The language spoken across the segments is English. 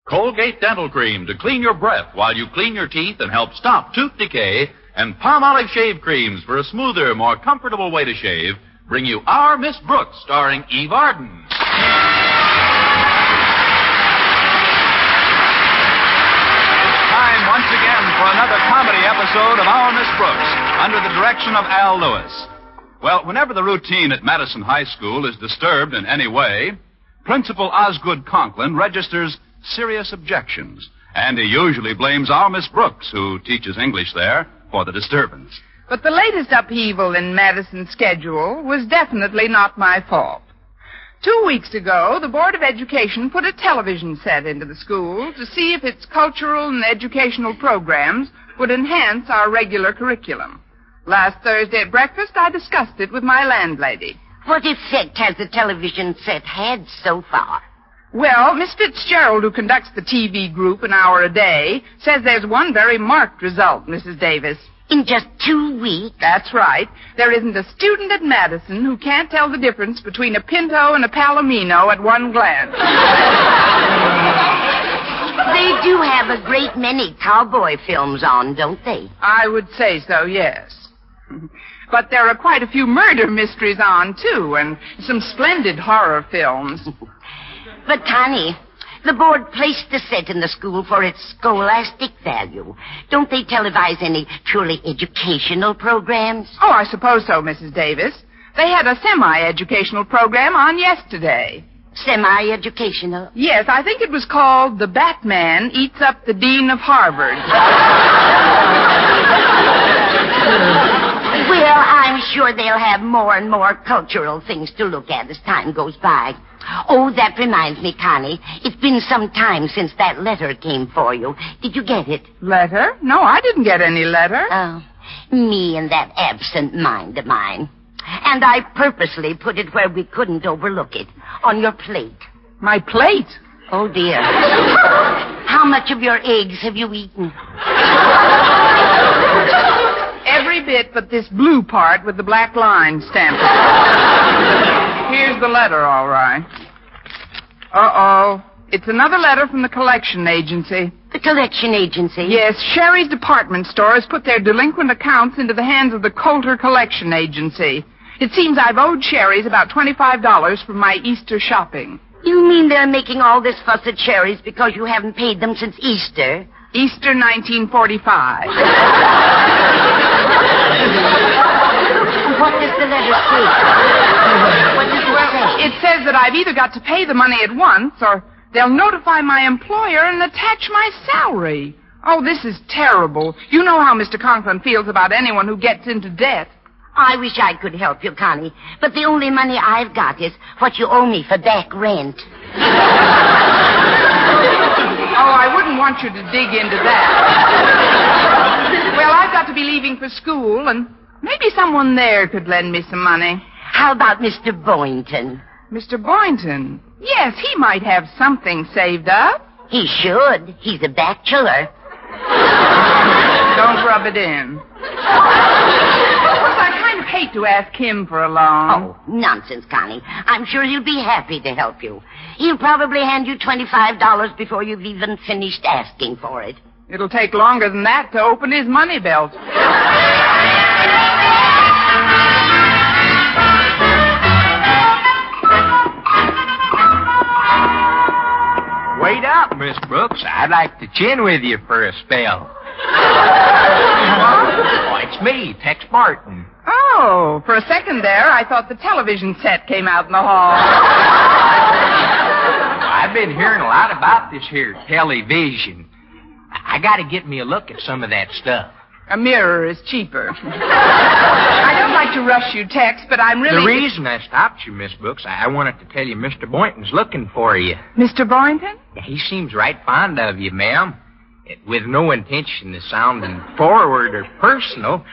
Colgate Dental Cream to clean your breath while you clean your teeth and help stop tooth decay, and Palmolive Shave Creams for a smoother, more comfortable way to shave, bring you Our Miss Brooks, starring Eve Arden. Time once again for another comedy episode of Our Miss Brooks, under the direction of Al Lewis. Well, whenever the routine at Madison High School is disturbed in any way, Principal Osgood Conklin registers serious objections, and he usually blames our Miss Brooks, who teaches English there, for the disturbance. But the latest upheaval in Madison's schedule was definitely not my fault. 2 weeks ago, the Board of Education put a television set into the school to see if its cultural and educational programs would enhance our regular curriculum. Last Thursday at breakfast, I discussed it with my landlady. What effect has the television set had so far? Well, Miss Fitzgerald, who conducts the TV group an hour a day, says there's one very marked result, Mrs. Davis. In just 2 weeks? That's right. There isn't a student at Madison who can't tell the difference between a Pinto and a Palomino at one glance. They do have a great many cowboy films on, don't they? I would say so, yes. But there are quite a few murder mysteries on, too, and some splendid horror films. But, Connie, the board placed the set in the school for its scholastic value. Don't they televise any truly educational programs? Oh, I suppose so, Mrs. Davis. They had a semi-educational program on yesterday. Semi-educational? Yes, I think it was called The Batman Eats Up the Dean of Harvard. Well, I'm sure they'll have more and more cultural things to look at as time goes by. Oh, that reminds me, Connie. It's been some time since that letter came for you. Did you get it? Letter? No, I didn't get any letter. Oh, me and that absent mind of mine. And I purposely put it where we couldn't overlook it, on your plate. My plate? Oh, dear. How much of your eggs have you eaten? Every bit but this blue part with the black line stamped on it. Here's the letter, all right. Uh-oh. It's another letter from the collection agency. The collection agency? Yes, Sherry's department store has put their delinquent accounts into the hands of the Coulter Collection Agency. It seems I've owed Sherry's about $25 for my Easter shopping. You mean they're making all this fuss at Sherry's because you haven't paid them since Easter? Easter 1945. What does the letter say? What does it say? It says that I've either got to pay the money at once or they'll notify my employer and attach my salary. Oh, this is terrible. You know how Mr. Conklin feels about anyone who gets into debt. I wish I could help you, Connie, but the only money I've got is what you owe me for back rent. Oh, I wouldn't want you to dig into that. Well, I've got to be leaving for school, and maybe someone there could lend me some money. How about Mr. Boynton? Mr. Boynton? Yes, he might have something saved up. He should. He's a bachelor. Don't rub it in. Of course, I kind of hate to ask him for a loan. Oh, nonsense, Connie. I'm sure he'll be happy to help you. He'll probably hand you $25 before you've even finished asking for it. It'll take longer than that to open his money belt. Wait up, Miss Brooks. I'd like to chin with you for a spell. Oh, it's me, Tex Martin. Oh, for a second there, I thought the television set came out in the hall. I've been hearing a lot about this here television. I gotta get me a look at some of that stuff. A mirror is cheaper. I don't like to rush you, Tex, but I'm really... The reason I stopped you, Miss Brooks, I wanted to tell you Mr. Boynton's looking for you. Mr. Boynton? He seems right fond of you, ma'am. With no intention of sounding forward or personal,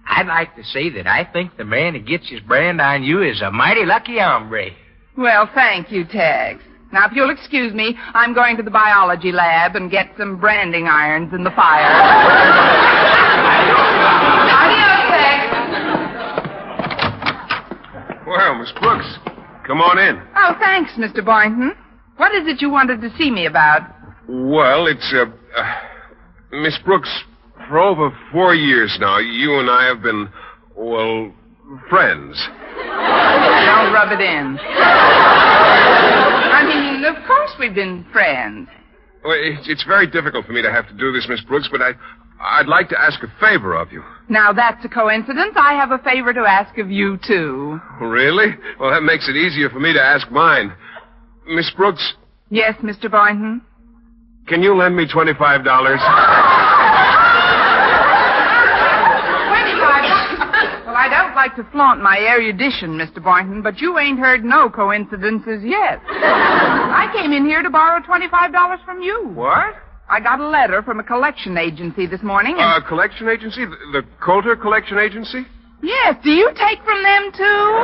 I'd like to say that I think the man who gets his brand on you is a mighty lucky hombre. Well, thank you, Tex. Now, if you'll excuse me, I'm going to the biology lab and get some branding irons in the fire. Adios, Tex. Well, Miss Brooks, come on in. Oh, thanks, Mr. Boynton. What is it you wanted to see me about? Well, it's, Miss Brooks, for over 4 years now, you and I have been, well, friends. Don't rub it in. I mean, of course we've been friends. Well, it's very difficult for me to have to do this, Miss Brooks, but I'd like to ask a favor of you. Now, that's a coincidence. I have a favor to ask of you, too. Really? Well, that makes it easier for me to ask mine. Miss Brooks? Yes, Mr. Boynton? Can you lend me $25? $25? Well, I don't like to flaunt my erudition, Mr. Boynton, but you ain't heard no coincidences yet. I came in here to borrow $25 from you. What? I got a letter from a collection agency this morning. And... collection agency? The Coulter Collection Agency? Yes. Do you take from them, too?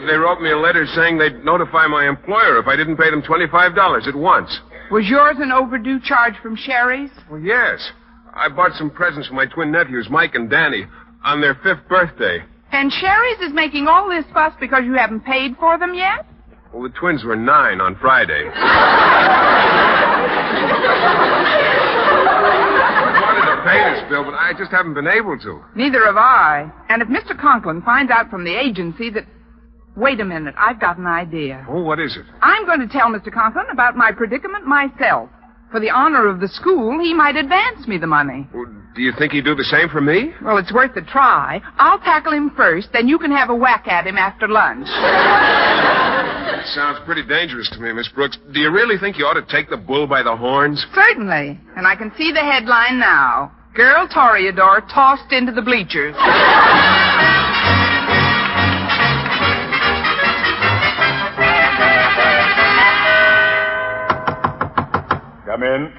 They wrote me a letter saying they'd notify my employer if I didn't pay them $25 at once. Was yours an overdue charge from Sherry's? Well, yes. I bought some presents for my twin nephews, Mike and Danny, on their 5th birthday. And Sherry's is making all this fuss because you haven't paid for them yet? Well, the twins were 9 on Friday. I wanted to pay this bill, but I just haven't been able to. Neither have I. And if Mr. Conklin finds out from the agency that... Wait a minute. I've got an idea. Oh, what is it? I'm going to tell Mr. Conklin about my predicament myself. For the honor of the school, he might advance me the money. Well, do you think he'd do the same for me? Well, it's worth a try. I'll tackle him first, then you can have a whack at him after lunch. That sounds pretty dangerous to me, Miss Brooks. Do you really think you ought to take the bull by the horns? Certainly. And I can see the headline now. Girl Toreador tossed into the bleachers. Come in.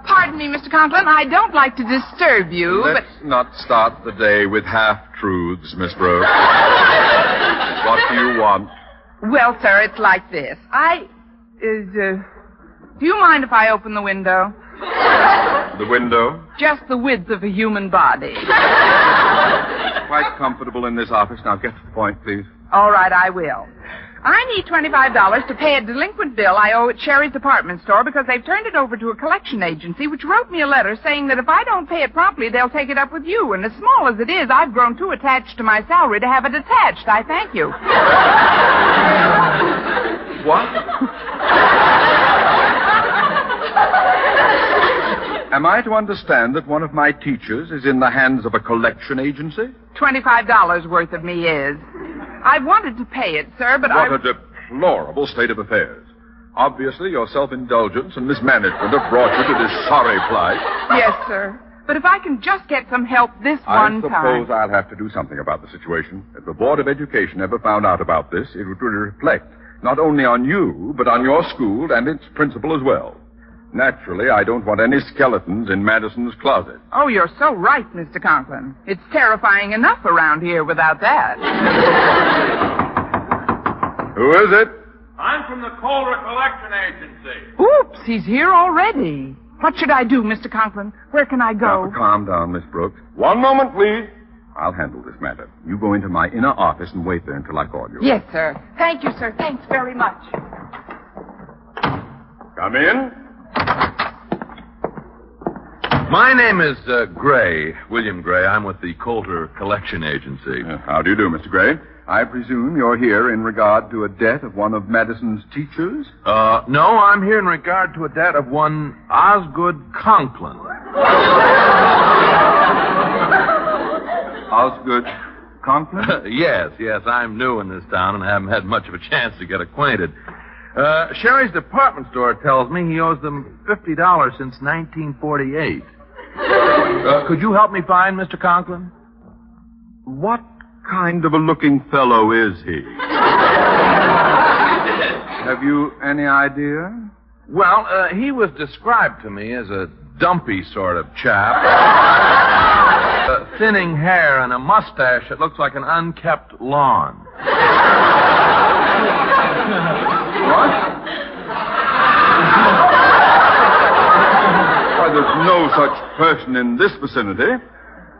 Pardon me, Mr. Conklin. I don't like to disturb you, Let's not start the day with half-truths, Miss Brooks. What do you want? Well, sir, it's like this. Do you mind if I open the window? The window? Just the width of a human body. Quite comfortable in this office. Now get to the point, please. All right, I will. I need $25 to pay a delinquent bill I owe at Sherry's department store because they've turned it over to a collection agency which wrote me a letter saying that if I don't pay it promptly, they'll take it up with you. And as small as it is, I've grown too attached to my salary to have it attached. I thank you. What? Am I to understand that one of my teachers is in the hands of a collection agency? $25 worth of me is. I wanted to pay it, sir, but What a deplorable state of affairs. Obviously, your self-indulgence and mismanagement have brought you to this sorry plight. Yes, sir. But if I can just get some help this one time... I suppose I'll have to do something about the situation. If the Board of Education ever found out about this, it would reflect not only on you, but on your school and its principal as well. Naturally, I don't want any skeletons in Madison's closet. Oh, you're so right, Mr. Conklin. It's terrifying enough around here without that. Who is it? I'm from the Coulter Collection Agency. Oops, he's here already. What should I do, Mr. Conklin? Where can I go? Now, calm down, Miss Brooks. One moment, please. I'll handle this matter. You go into my inner office and wait there until I call you. Yes, sir. Thank you, sir. Thanks very much. Come in. My name is Gray, William Gray. I'm with the Coulter Collection Agency. How do you do, Mr. Gray? I presume you're here in regard to a debt of one of Madison's teachers? No, I'm here in regard to a debt of one Osgood Conklin. Osgood Conklin? Yes, I'm new in this town and haven't had much of a chance to get acquainted. Sherry's department store tells me he owes them $50 since 1948. Could you help me find Mr. Conklin? What kind of a looking fellow is he? Have you any idea? Well, he was described to me as a dumpy sort of chap. Thinning hair and a mustache that looks like an unkept lawn. What? Why, there's no such person in this vicinity.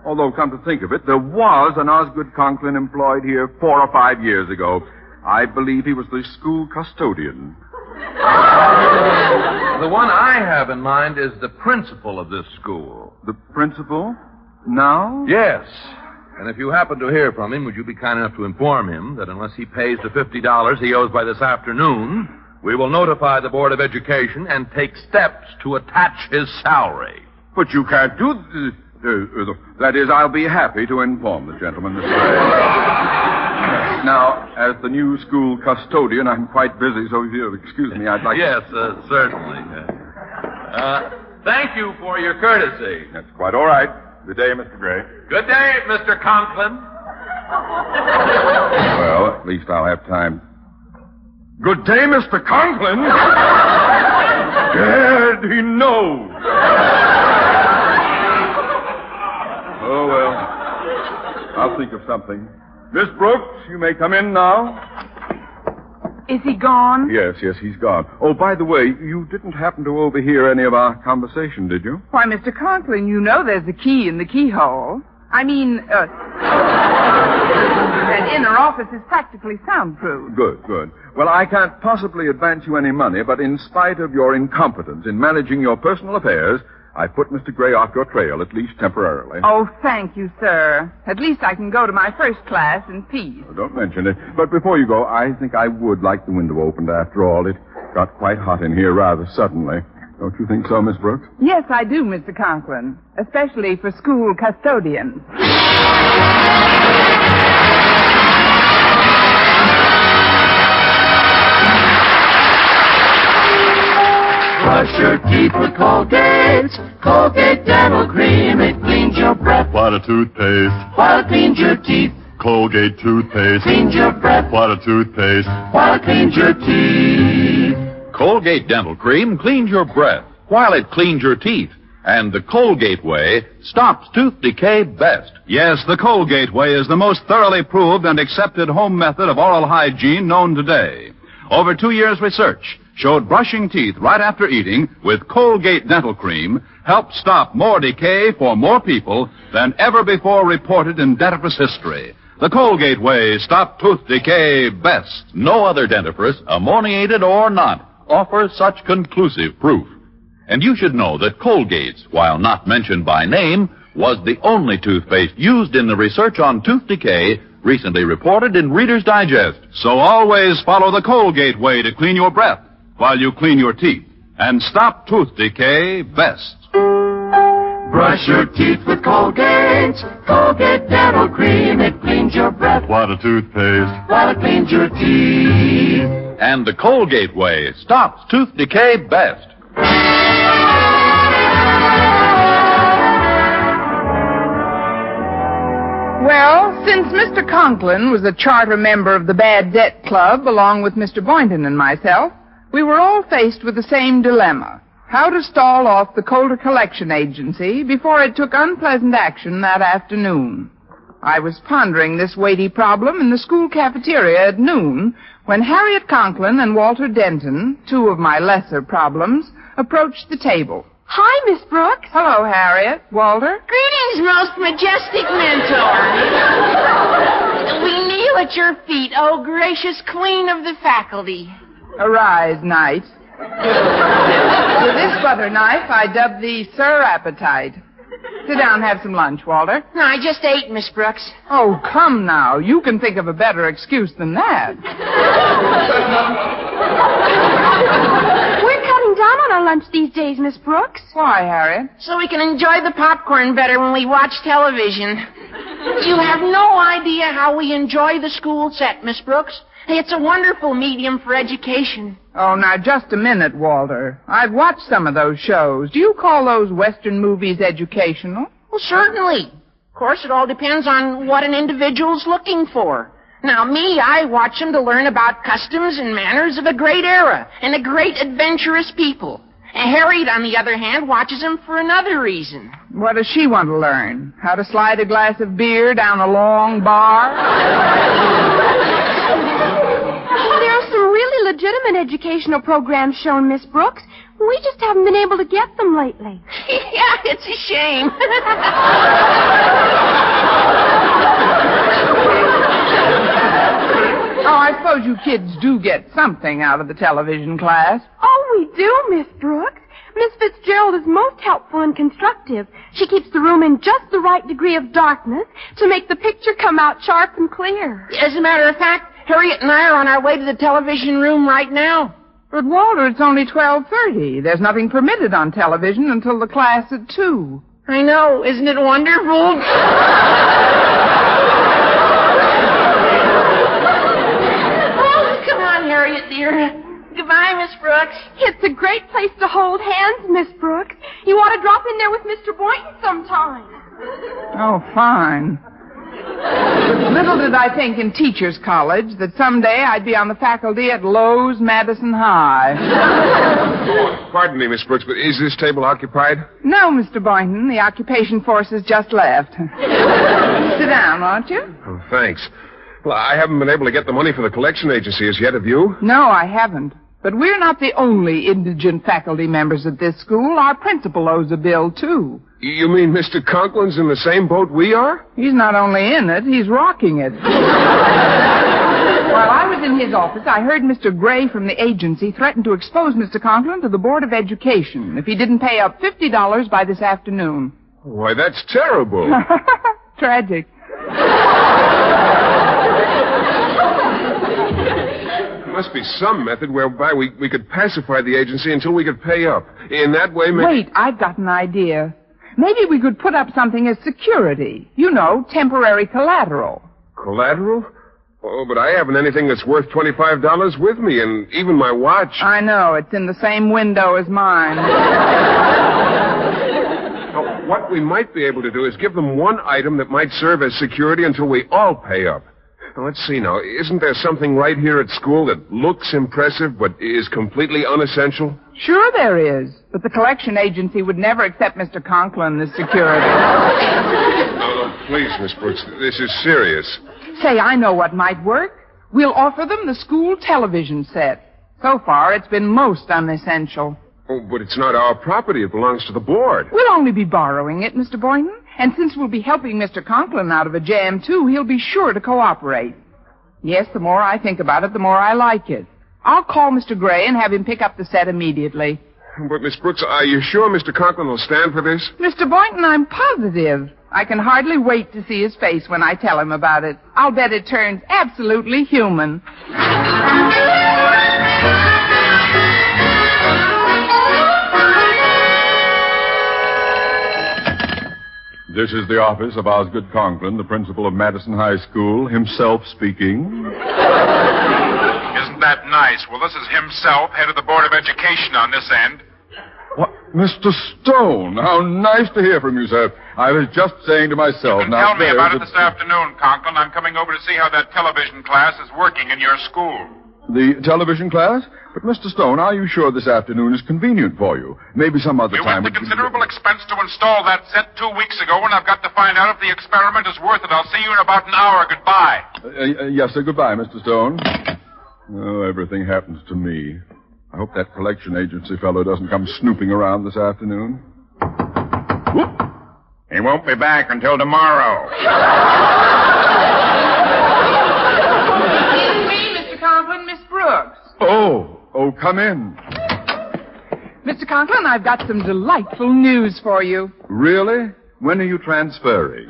Although, come to think of it, there was an Osgood Conklin employed here 4 or 5 years ago. I believe he was the school custodian. The one I have in mind is the principal of this school. The principal? Now? Yes. And if you happen to hear from him, would you be kind enough to inform him that unless he pays the $50 he owes by this afternoon, we will notify the Board of Education and take steps to attach his salary. But you can't do... that is, I'll be happy to inform the gentleman this way. Now, as the new school custodian, I'm quite busy, so if you'll excuse me, I'd like Yes, certainly. Thank you for your courtesy. That's quite all right. Good day, Mr. Gray. Good day, Mr. Conklin. Well, at least I'll have time. Good day, Mr. Conklin. Dad, he knows. Oh, well, I'll think of something. Miss Brooks, you may come in now. Is he gone? Yes, he's gone. Oh, by the way, you didn't happen to overhear any of our conversation, did you? Why, Mr. Conklin, you know there's a key in the keyhole. I mean, that inner office is practically soundproof. Good. Well, I can't possibly advance you any money, but in spite of your incompetence in managing your personal affairs, I put Mr. Gray off your trail, at least temporarily. Oh, thank you, sir. At least I can go to my first class in peace. Oh, don't mention it. But before you go, I think I would like the window opened after all. It got quite hot in here rather suddenly. Don't you think so, Miss Brooks? Yes, I do, Mr. Conklin. Especially for school custodians. Brush your teeth with Colgate. Colgate Dental Cream. It cleans your breath. What a toothpaste. While it cleans your teeth. Colgate toothpaste. Cleans your breath. What a toothpaste. While it cleans your teeth. Colgate Dental Cream cleans your breath while it cleans your teeth. And the Colgate Way stops tooth decay best. Yes, the Colgate Way is the most thoroughly proved and accepted home method of oral hygiene known today. Over 2 years' research showed brushing teeth right after eating with Colgate Dental Cream helped stop more decay for more people than ever before reported in dentifrice history. The Colgate Way stopped tooth decay best. No other dentifrice, ammoniated or not, offers such conclusive proof. And you should know that Colgate's, while not mentioned by name, was the only toothpaste used in the research on tooth decay recently reported in Reader's Digest. So always follow the Colgate Way to clean your breath while you clean your teeth and stop tooth decay best. Brush your teeth with Colgate. Colgate Dental Cream. It cleans your breath. What a toothpaste. While it cleans your teeth. And the Colgate Way stops tooth decay best. Well, since Mr. Conklin was a charter member of the Bad Debt Club, along with Mr. Boynton and myself, we were all faced with the same dilemma: how to stall off the Coulter Collection Agency before it took unpleasant action that afternoon. I was pondering this weighty problem in the school cafeteria at noon when Harriet Conklin and Walter Denton, two of my lesser problems, approached the table. Hi, Miss Brooks. Hello, Harriet. Walter? Greetings, most majestic mentor. We kneel at your feet, oh gracious queen of the faculty. Arise, knight. With this butter knife, I dub thee Sir Appetite. Sit down and have some lunch, Walter. No, I just ate, Miss Brooks. Oh, come now. You can think of a better excuse than that. We're cutting down on our lunch these days, Miss Brooks. Why, Harriet? So we can enjoy the popcorn better when we watch television. You have no idea how we enjoy the school set, Miss Brooks. It's a wonderful medium for education. Oh, now, just a minute, Walter. I've watched some of those shows. Do you call those Western movies educational? Well, certainly. Of course, it all depends on what an individual's looking for. Now, me, I watch them to learn about customs and manners of a great era and a great adventurous people. And Harriet, on the other hand, watches them for another reason. What does she want to learn? How to slide a glass of beer down a long bar? There are some really legitimate educational programs shown, Miss Brooks. We just haven't been able to get them lately. Yeah, it's a shame. Oh, I suppose you kids do get something out of the television class. Oh, we do, Miss Brooks. Miss Fitzgerald is most helpful and constructive. She keeps the room in just the right degree of darkness to make the picture come out sharp and clear. As a matter of fact, Harriet and I are on our way to the television room right now. But, Walter, it's only 12:30. There's nothing permitted on television until the class at 2. I know. Isn't it wonderful? Oh, come on, Harriet, dear. Goodbye, Miss Brooks. It's a great place to hold hands, Miss Brooks. You ought to drop in there with Mr. Boynton sometime. Oh, fine. Little did I think in Teachers College that someday I'd be on the faculty at Lowe's Madison High. Pardon me, Miss Brooks, but is this table occupied? No, Mr. Boynton. The occupation force has just left. Sit down, won't you? Oh, thanks. Well, I haven't been able to get the money for the collection agency as yet, have you? No, I haven't. But we're not the only indigent faculty members at this school. Our principal owes a bill, too. You mean Mr. Conklin's in the same boat we are? He's not only in it, he's rocking it. While I was in his office, I heard Mr. Gray from the agency threaten to expose Mr. Conklin to the Board of Education if he didn't pay up $50 by this afternoon. Why, that's terrible. Tragic. There must be some method whereby we could pacify the agency until we could pay up. In that way, maybe... Wait, I've got an idea. Maybe we could put up something as security. You know, temporary collateral. Collateral? Oh, but I haven't anything that's worth $25 with me, and even my watch. I know. It's in the same window as mine. Now, what we might be able to do is give them one item that might serve as security until we all pay up. Now, let's see now. Isn't there something right here at school that looks impressive but is completely unessential? Sure there is. But the collection agency would never accept Mr. Conklin as security. No, please, Miss Brooks. This is serious. Say, I know what might work. We'll offer them the school television set. So far, it's been most unessential. Oh, but it's not our property. It belongs to the board. We'll only be borrowing it, Mr. Boynton. And since we'll be helping Mr. Conklin out of a jam, too, he'll be sure to cooperate. Yes, the more I think about it, the more I like it. I'll call Mr. Gray and have him pick up the set immediately. But, Miss Brooks, are you sure Mr. Conklin will stand for this? Mr. Boynton, I'm positive. I can hardly wait to see his face when I tell him about it. I'll bet it turns absolutely human. This is the office of Osgood Conklin, the principal of Madison High School, himself speaking. Isn't that nice? Well, this is himself, head of the Board of Education on this end. What? Mr. Stone, how nice to hear from you, sir. I was just saying to myself... You can tell me about it this afternoon, Conklin. I'm coming over to see how that television class is working in your school. The television class? But, Mr. Stone, are you sure this afternoon is convenient for you? Maybe some other time... We went to considerable expense to install that set 2 weeks ago, and I've got to find out if the experiment is worth it. I'll see you in about an hour. Goodbye. Yes, sir. Goodbye, Mr. Stone. Oh, everything happens to me. I hope that collection agency fellow doesn't come snooping around this afternoon. Whoop. He won't be back until tomorrow. It's me, Mr. Conklin, Miss Brooks. Oh, come in. Mr. Conklin, I've got some delightful news for you. Really? When are you transferring?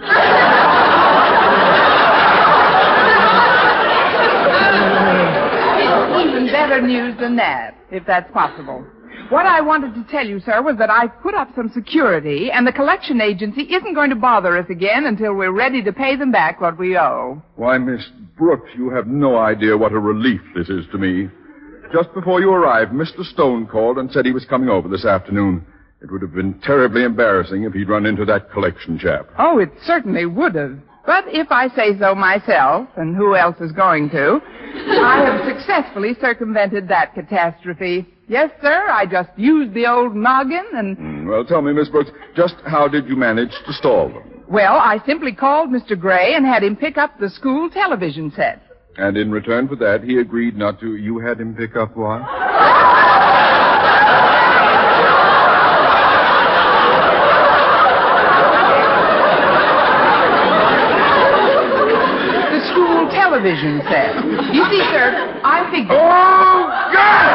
Even better news than that, if that's possible. What I wanted to tell you, sir, was that I've put up some security, and the collection agency isn't going to bother us again until we're ready to pay them back what we owe. Why, Miss Brooks, you have no idea what a relief this is to me. Just before you arrived, Mr. Stone called and said he was coming over this afternoon. It would have been terribly embarrassing if he'd run into that collection chap. Oh, it certainly would have. But if I say so myself, and who else is going to, I have successfully circumvented that catastrophe. Yes, sir, I just used the old noggin and... Well, tell me, Miss Brooks, just how did you manage to stall them? Well, I simply called Mr. Gray and had him pick up the school television set. And in return for that, he agreed not to... You had him pick up what? television set. You see, sir, I figured... Oh, God!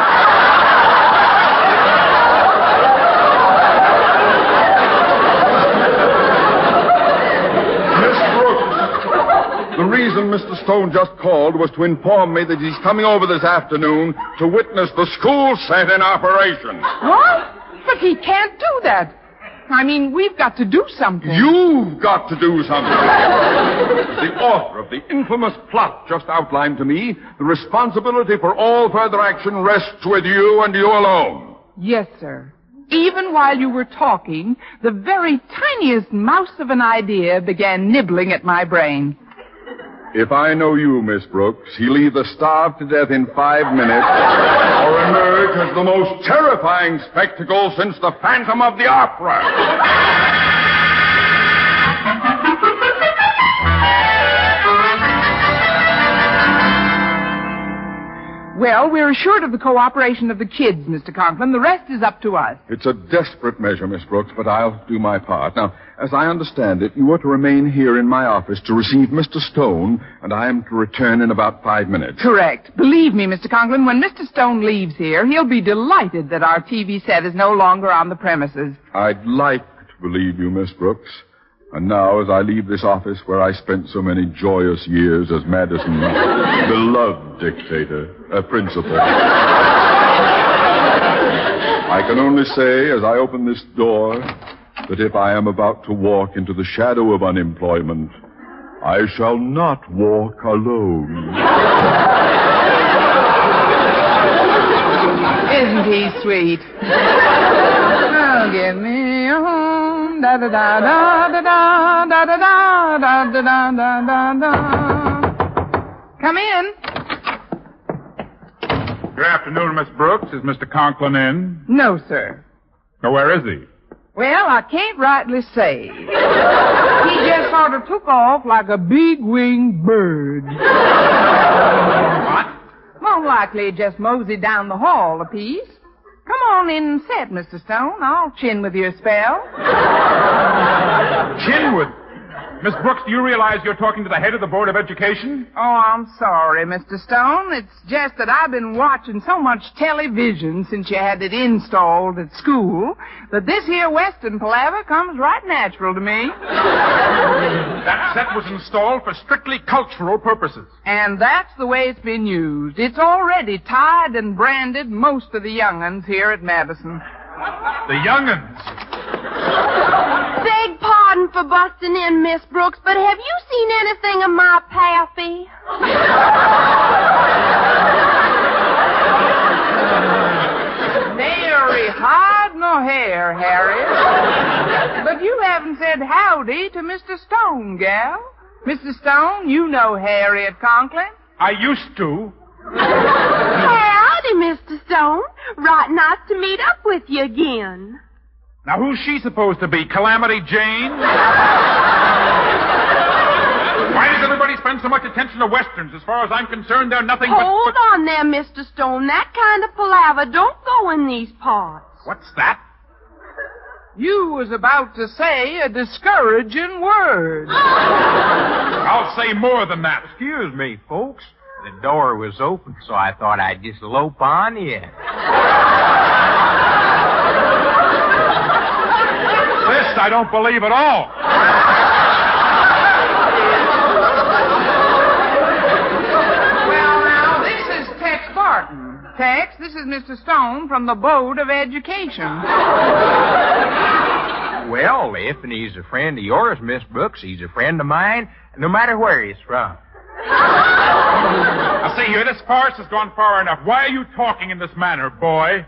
The reason Mr. Stone just called was to inform me that he's coming over this afternoon to witness the school set in operation. What? But he can't do that. I mean, we've got to do something. You've got to do something. The author of the infamous plot just outlined to me, the responsibility for all further action rests with you and you alone. Yes, sir. Even while you were talking, the very tiniest mouse of an idea began nibbling at my brain. If I know you, Miss Brooks, he'll either starve to death in 5 minutes or emerge as the most terrifying spectacle since the Phantom of the Opera. Well, we're assured of the cooperation of the kids, Mr. Conklin. The rest is up to us. It's a desperate measure, Miss Brooks, but I'll do my part. Now, as I understand it, you are to remain here in my office to receive Mr. Stone, and I am to return in about 5 minutes. Correct. Believe me, Mr. Conklin, when Mr. Stone leaves here, he'll be delighted that our TV set is no longer on the premises. I'd like to believe you, Miss Brooks. And now, as I leave this office where I spent so many joyous years as Madison's beloved dictator, principal, I can only say, as I open this door, that if I am about to walk into the shadow of unemployment, I shall not walk alone. Isn't he sweet? Oh, give me a home. Da da da da da da da da da da da da da da. Come in. Good afternoon, Miss Brooks. Is Mr. Conklin in? No, sir. Now, where is he? Well, I can't rightly say. He just sort of took off like a big-winged bird. What? More likely just moseyed down the hall a piece. Come on in and sit, Mr. Stone. I'll chin with you a spell. Chin with... Miss Brooks, do you realize you're talking to the head of the Board of Education? Oh, I'm sorry, Mr. Stone. It's just that I've been watching so much television since you had it installed at school that this here Western palaver comes right natural to me. That set was installed for strictly cultural purposes. And that's the way it's been used. It's already tied and branded most of the young'uns here at Madison. The young'uns? Beg pardon for busting in, Miss Brooks, but have you seen anything of my Pappy? Nary hide nor hair, Harriet. But you haven't said howdy to Mr. Stone, gal. Mr. Stone, you know Harriet Conklin. I used to. Howdy, Mr. Stone. Right nice to meet up with you again. Now, who's she supposed to be? Calamity Jane? Why does everybody spend so much attention to Westerns? As far as I'm concerned, they're nothing but... Hold on there, Mr. Stone. That kind of palaver don't go in these parts. What's that? You was about to say a discouraging word. I'll say more than that. Excuse me, folks. The door was open, so I thought I'd just lope on in. This I don't believe at all. Well, now, this is Tex Barton. Tex, this is Mr. Stone from the Board of Education. Well, if he's a friend of yours, Miss Brooks, he's a friend of mine, no matter where he's from. Now, see here, this farce has gone far enough. Why are you talking in this manner, boy?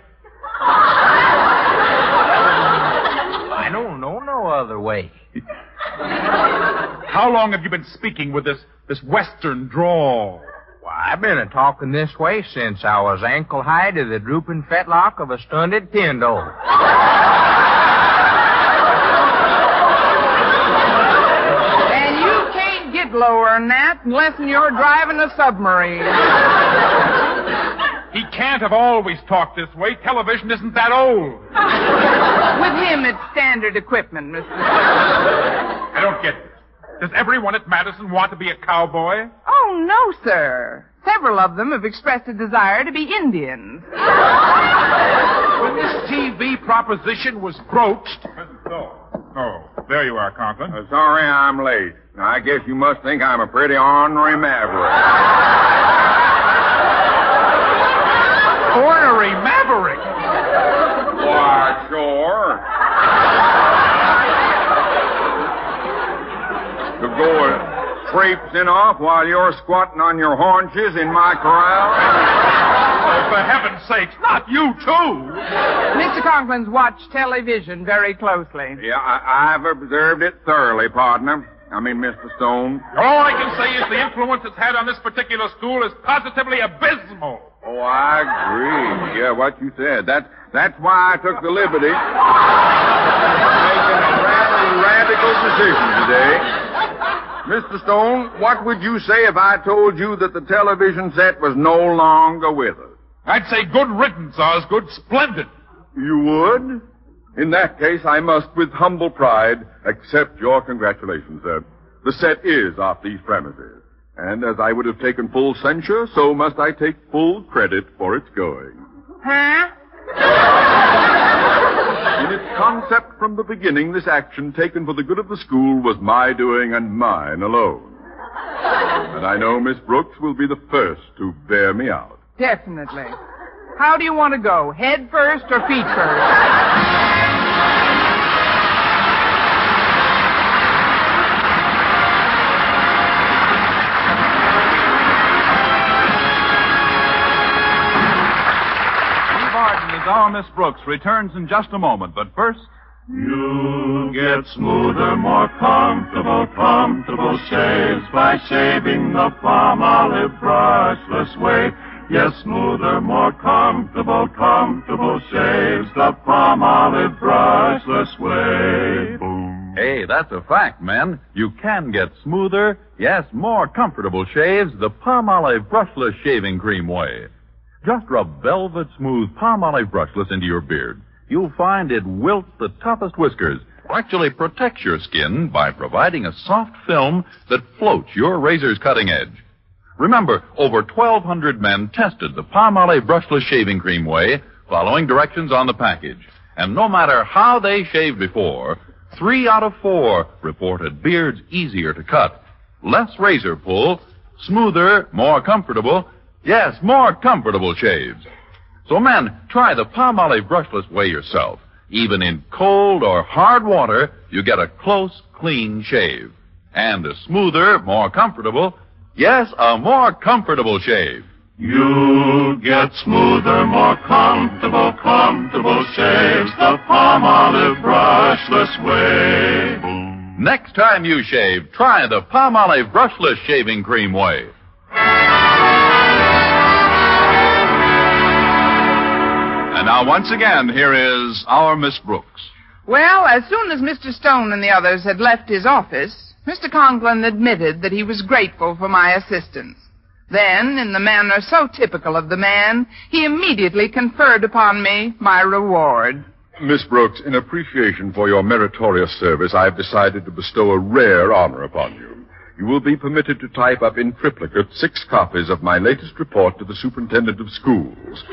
I don't know no other way. How long have you been speaking with this Western drawl? Well, I've been a-talking this way since I was ankle high to the drooping fetlock of a stunted Tyndall. And you can't get lower than that unless you're driving a submarine. He can't have always talked this way. Television isn't that old. With him, it's standard equipment, Mr. I don't get this. Does everyone at Madison want to be a cowboy? Oh, Oh, no, sir. Several of them have expressed a desire to be Indians. When this TV proposition was broached... Oh, there you are, Conklin. Sorry I'm late. I guess you must think I'm a pretty ornery maverick. Ornery maverick? Why, sure. To go traipsing off while you're squatting on your haunches in my corral? Oh, for heaven's sakes, not you, too! Mr. Conklin's watched television very closely. Yeah, I've observed it thoroughly, partner. I mean, Mr. Stone. All I can say is the influence it's had on this particular school is positively abysmal. Oh, I agree. Yeah, what you said. That's why I took the liberty of making a rather radical decision today. Mr. Stone, what would you say if I told you that the television set was no longer with us? I'd say good riddance, Osgood. Splendid. You would? In that case, I must, with humble pride, accept your congratulations, sir. The set is off these premises. And as I would have taken full censure, so must I take full credit for its going. Huh? In its concept from the beginning, this action taken for the good of the school was my doing and mine alone. And I know Miss Brooks will be the first to bear me out. Definitely. How do you want to go? Head first or feet first? Eve Arden as our Miss Brooks returns in just a moment, but first... You'll get smoother, more comfortable shaves by shaving the Palmolive brushless way. Yes, smoother, more comfortable shaves the Palmolive brushless way. Boom. Hey, that's a fact, men. You can get smoother, yes, more comfortable shaves the Palmolive brushless shaving cream way. Just rub velvet smooth Palmolive brushless into your beard. You'll find it wilts the toughest whiskers, actually protects your skin by providing a soft film that floats your razor's cutting edge. Remember, over 1,200 men tested the Palmolive brushless shaving cream way, following directions on the package. And no matter how they shaved before, 3 out of 4 reported beards easier to cut, less razor pull, smoother, more comfortable, yes, more comfortable shaves. So, men, try the Palmolive brushless way yourself. Even in cold or hard water, you get a close, clean shave. And a smoother, more comfortable, yes, a more comfortable shave. You'll get smoother, more comfortable shaves the Palmolive brushless way. Next time you shave, try the Palmolive brushless shaving cream way. And now, once again, here is our Miss Brooks. Well, as soon as Mr. Stone and the others had left his office, Mr. Conklin admitted that he was grateful for my assistance. Then, in the manner so typical of the man, he immediately conferred upon me my reward. Miss Brooks, in appreciation for your meritorious service, I've decided to bestow a rare honor upon you. You will be permitted to type up in triplicate 6 copies of my latest report to the superintendent of schools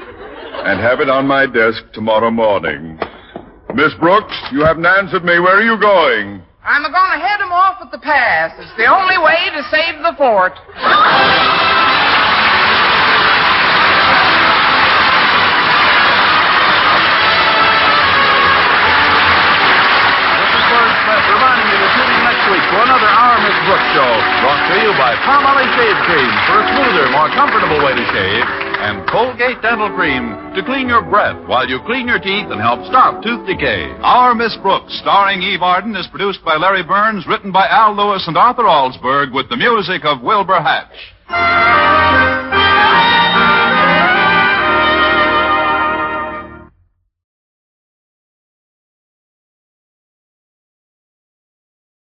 and have it on my desk tomorrow morning. Miss Brooks, you haven't answered me. Where are you going? I'm going to head him off at the pass. It's the only way to save the fort. Reminding you to tune in next week for another Our Miss Brooks show, brought to you by Palmolive Shave Cream for a smoother, more comfortable way to shave, and Colgate Dental Cream to clean your breath while you clean your teeth and help stop tooth decay. Our Miss Brooks, starring Eve Arden, is produced by Larry Burns, written by Al Lewis and Arthur Alsberg, with the music of Wilbur Hatch.